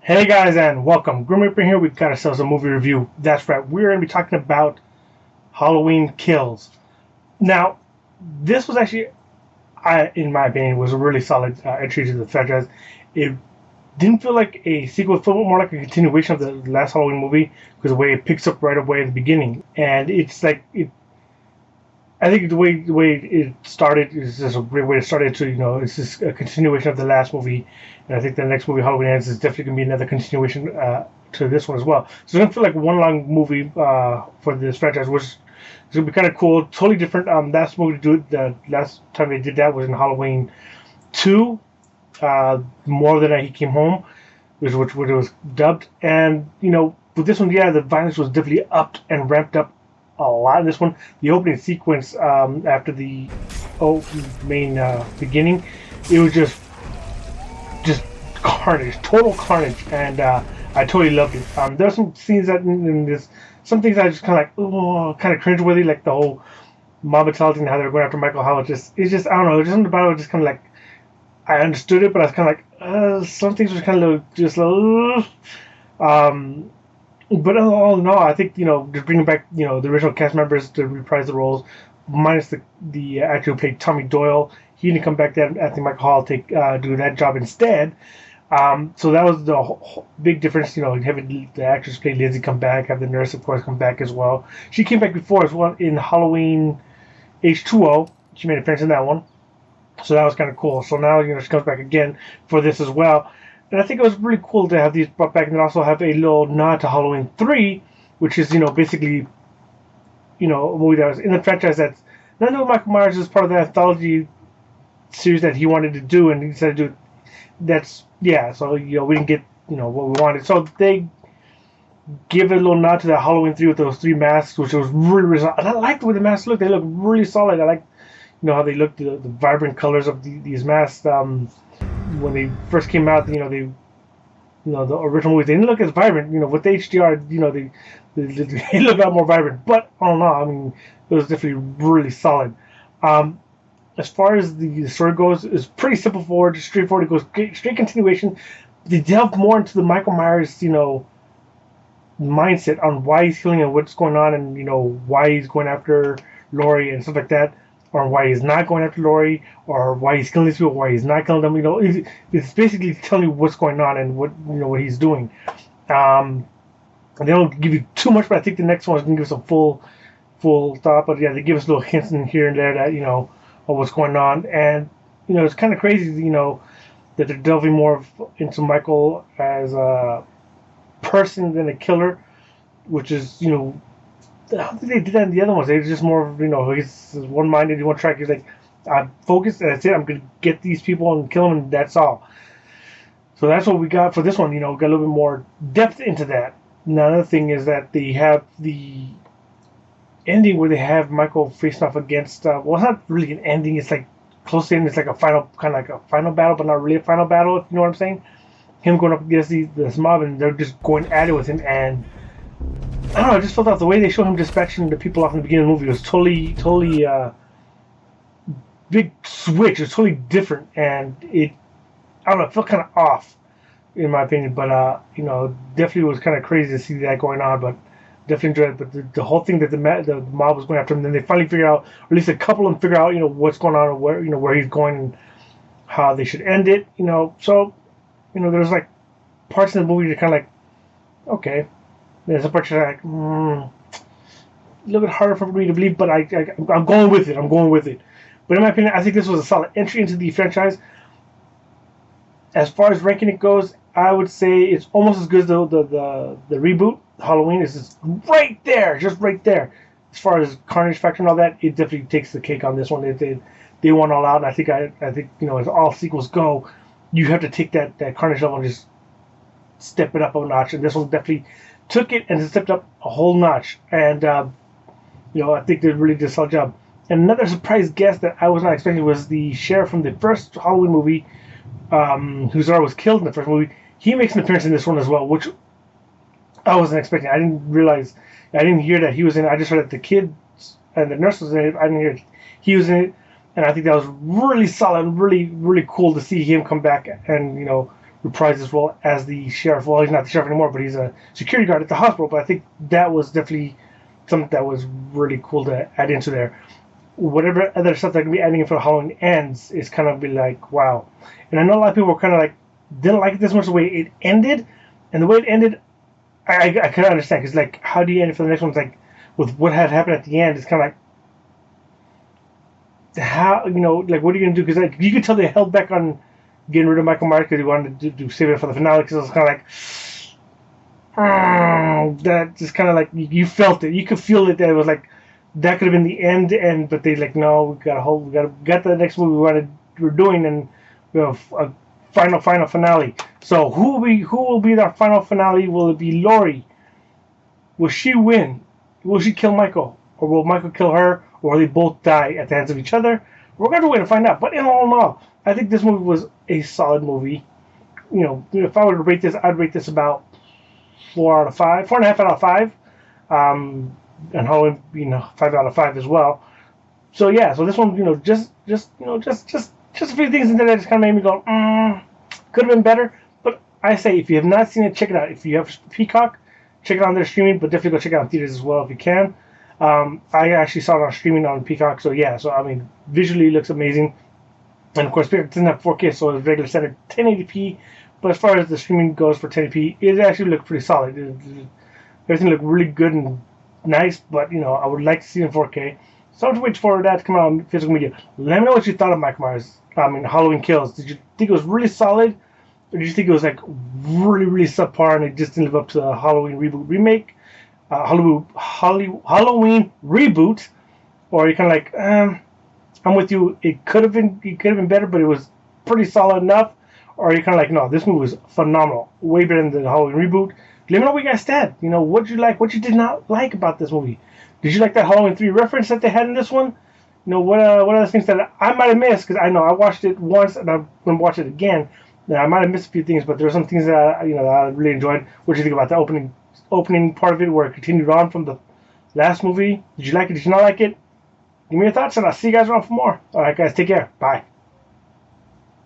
Hey guys, and welcome. Grim Reaper here. We've got ourselves a movie review. That's right. We're going to be talking about Halloween Kills. Now, this was actually, in my opinion, was a really solid entry to the franchise. It didn't feel like a sequel. It felt more like a continuation of the last Halloween movie because the way it picks up right away at the beginning, and it's like it. I think the way it started is just a great way to start it. It's just a continuation of the last movie, and I think the next movie, Halloween Ends, is definitely gonna be another continuation to this one as well. So it's gonna feel like one long movie for this franchise, which is gonna be kind of cool. Totally different. Last movie to do it, the last time they did that was in Halloween 2, More Than He Came Home, which it was dubbed. And with this one, yeah, the violence was definitely upped and ramped up a lot in this one. The opening sequence after the main beginning, it was just carnage, total carnage, and I totally loved it. There are some scenes that in this, some things I just kind of like, oh, kind of cringeworthy, like the whole mob mentality and how they're going after Michael Howard. It's just I don't know, just something about it, just kind of like I understood it, but I was kind of like, some things were kind of just but all in all, I think just bringing back the original cast members to reprise the roles, minus the actor who played Tommy Doyle. He didn't come back then. I think Michael Hall do that job instead. So that was the big difference. Having the actress play Lizzie come back, have the nurse of course come back as well. She came back before as well in Halloween H2O. She made an appearance in that one, so that was kind of cool. So now she comes back again for this as well. And I think it was really cool to have these brought back and then also have a little nod to Halloween 3, which is, basically, a movie that was in the franchise that's none of Michael Myers is part of the anthology series that he wanted to do, and he decided to do that's, yeah, so, we didn't get, what we wanted. So they give it a little nod to that Halloween 3 with those 3 masks, which was really, really solid. And I like the way the masks look. They look really solid. I like, how they look, the vibrant colors of these masks. When they first came out, the original movies, they didn't look as vibrant. With the HDR, they look a lot more vibrant. But I don't know. I mean, it was definitely really solid. As far as the story goes, it's pretty simple, forward, straightforward. It goes straight continuation. They delve more into the Michael Myers, mindset on why he's killing and what's going on, and why he's going after Laurie and stuff like that, or why he's not going after Laurie, or why he's killing these people, why he's not killing them. It's basically telling you what's going on and what he's doing. And they don't give you too much, but I think the next one is gonna give us a full thought. But yeah, they give us little hints in here and there that of what's going on, and it's kind of crazy, that they're delving more into Michael as a person than a killer, which is I don't think they did that in the other ones. They were just more of, he's one-minded, one track. He's like, I'm focused, and that's it. I'm going to get these people and kill them, and that's all. So that's what we got for this one. Got a little bit more depth into that. Now, another thing is that they have the ending where they have Michael facing off against, well, it's not really an ending. It's like close in. It's like a final, kind of like a final battle, but not really a final battle, if you know what I'm saying. Him going up against this mob, and they're just going at it with him, and I don't know, I just felt like the way they showed him dispatching the people off in the beginning of the movie was totally big switch. It was totally different, and I don't know, it felt kind of off, in my opinion. But definitely was kind of crazy to see that going on. But definitely enjoyed it. But the whole thing that the mob was going after him, and then they finally figure out, or at least a couple of them figure out, what's going on, or where he's going, and how they should end it. So there's like parts of the movie that kind of like, okay. There's a part you're like, a little bit harder for me to believe, but I'm going with it. I'm going with it. But in my opinion, I think this was a solid entry into the franchise. As far as ranking it goes, I would say it's almost as good as the reboot. Halloween is just right there. As far as carnage factor and all that, it definitely takes the cake on this one. They went all out, and I think as all sequels go, you have to take that carnage level and just step it up a notch. And this one definitely took it and stepped up a whole notch, and I think they really did a solid job. And another surprise guest that I was not expecting was the sheriff from the first Halloween movie, whose daughter was killed in the first movie. He makes an appearance in this one as well, which I wasn't expecting. I didn't hear that he was in it. I just heard that the kids and the nurse was in it. I didn't hear he was in it, and I think that was really solid, really really cool to see him come back and reprise his role as the sheriff. Well, he's not the sheriff anymore, but he's a security guard at the hospital. But I think that was definitely something that was really cool to add into there. Whatever other stuff that can be adding in for Halloween Ends is kind of be like, wow. And I know a lot of people were kind of like didn't like it this much the way it ended, and the way it ended, I can understand because like how do you end it for the next one? It's like with what had happened at the end, it's kind of like how like what are you gonna do? Because like you could tell they held back on getting rid of Michael Myers because they wanted to do save it for the finale because it was kind of like. That just kind of like you felt it. You could feel it. That it was like that could have been the end. But they like no, we got to hold. We got the next movie we're doing, and we have a final finale. So who will be the final finale? Will it be Laurie? Will she win? Will she kill Michael, or will Michael kill her, or will they both die at the hands of each other? We're going to wait and find out. But in all, I think this movie was a solid movie. If I were to rate this, I'd rate this about 4 out of 5, 4.5 out of 5, and Halloween, 5 out of 5 as well. So yeah, so this one, just a few things in there that just kind of made me go, could have been better. But I say, if you have not seen it, check it out. If you have Peacock, check it out on their streaming, but definitely go check it out in theaters as well if you can. I actually saw it on streaming on Peacock, so yeah, so I mean, visually it looks amazing, and of course, it doesn't have 4K, so it's regular standard 1080p. But as far as the streaming goes for 1080p, it actually looked pretty solid. Everything looked really good and nice, but I would like to see it in 4K. So I'm just waiting for that to come out on physical media. Let me know what you thought of Michael Myers. Halloween Kills. Did you think it was really solid, or did you think it was like really, really subpar and it just didn't live up to the Halloween Halloween reboot? Or are you kind of like, I'm with you. It could have been better, but it was pretty solid enough. Or are you kind of like, no, this movie was phenomenal, way better than the Halloween reboot? Let me know what you guys stand. What you like, what you did not like about this movie. Did you like that Halloween 3 reference that they had in this one? What are the things that I might have missed? Because I know I watched it once and I'm going to watch it again. Now, I might have missed a few things, but there were some things that I really enjoyed. What did you think about the opening part of it, where it continued on from the last movie? Did you like it? Did you not like it? Give me your thoughts, and I'll see you guys around for more. All right, guys, take care. Bye.